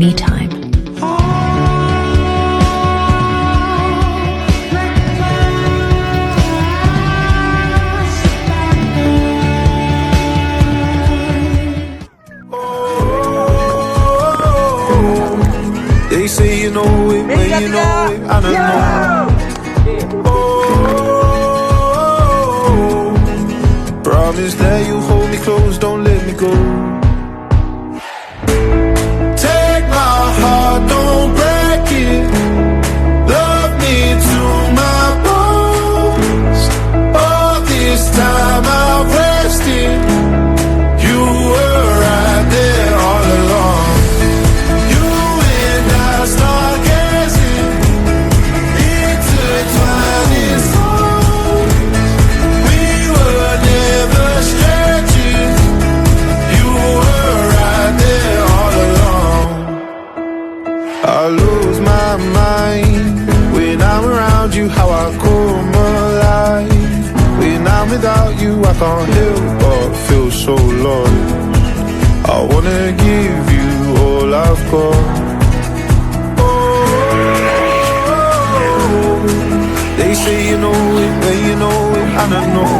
me time. They say you know it, but you know it, I don't know. Oh, promise that you hold me close, don't let me go. Take my heart, don't break it. Love me to my bones. All this time I've rested. You were right there all along. Start gazing intertwining souls. We were never strangers. You were right there all along. I lose my mind when I'm around you. How I come alive when I'm without you. I can't help but feel so lost. I wanna give you all I've got. They say you know it, but you know it, I don't know.